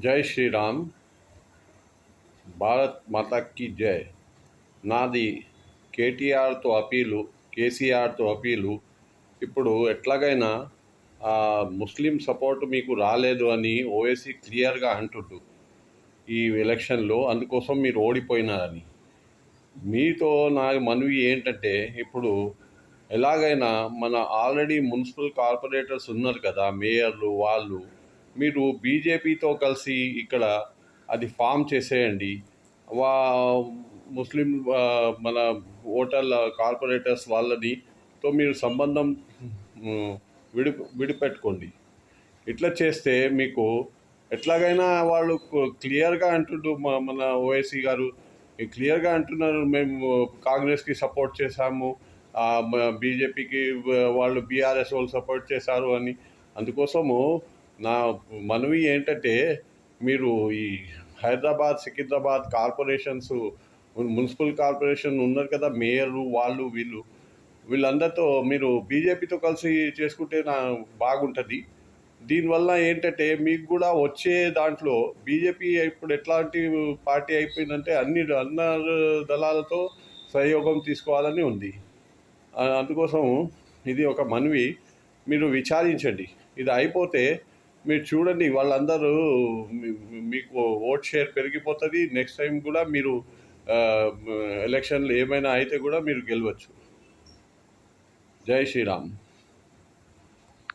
జై శ్రీరామ్. భారత్ మాతాకి జై. నాది కేసీఆర్తో అపీలు. ఇప్పుడు ఎట్లాగైనా ముస్లిం సపోర్ట్ మీకు రాలేదు అని ఓవైసీ క్లియర్గా అంటుండు ఈ ఎలక్షన్లో, అందుకోసం మీరు ఓడిపోయినారని. మీతో నా మనవి ఏంటంటే, ఇప్పుడు ఎలాగైనా మన ఆల్రెడీ మున్సిపల్ కార్పొరేటర్స్ ఉన్నారు కదా, మేయర్లు, వాళ్ళు మీరు బీజేపీతో కలిసి ఇక్కడ అది ఫామ్ చేసేయండి. వా ముస్లిం మన ఓటర్ల కార్పొరేటర్స్ వాళ్ళతో మీరు సంబంధం విడిపెట్టుకోండి. ఇట్లా చేస్తే మీకు ఎట్లాగైనా వాళ్ళు క్లియర్గా అంటుండ్రు, మన ఓవైసీ గారు క్లియర్గా అంటున్నారు, మేము కాంగ్రెస్కి సపోర్ట్ చేశాము, బీజేపీకి వాళ్ళు బీఆర్ఎస్ వాళ్ళు సపోర్ట్ చేశారు అని. అందుకోసము నా మనవి ఏంటంటే, మీరు ఈ Hyderabad, Secunderabad corporations, municipal corporation ఉన్నారు కదా, మేయర్లు, వీళ్ళందరితో మీరు బీజేపీతో కలిసి చేసుకుంటే బాగుంటుంది. దీనివల్ల ఏంటంటే, మీకు కూడా వచ్చే దాంట్లో బీజేపీ ఇప్పుడు ఎట్లాంటి పార్టీ అయిపోయిందంటే అన్ని దళాలతో సహయోగం తీసుకోవాలని ఉంది. అందుకోసం ఇది ఒక మనవి, మీరు విచారించండి. ఇది అయిపోతే మీరు చూడండి, వాళ్ళందరూ మీకు ఓట్ షేర్ పెరిగిపోతుంది. నెక్స్ట్ టైం కూడా మీరు ఎలక్షన్లు ఏమైనా అయితే కూడా మీరు గెలవచ్చు. జై శ్రీరామ్.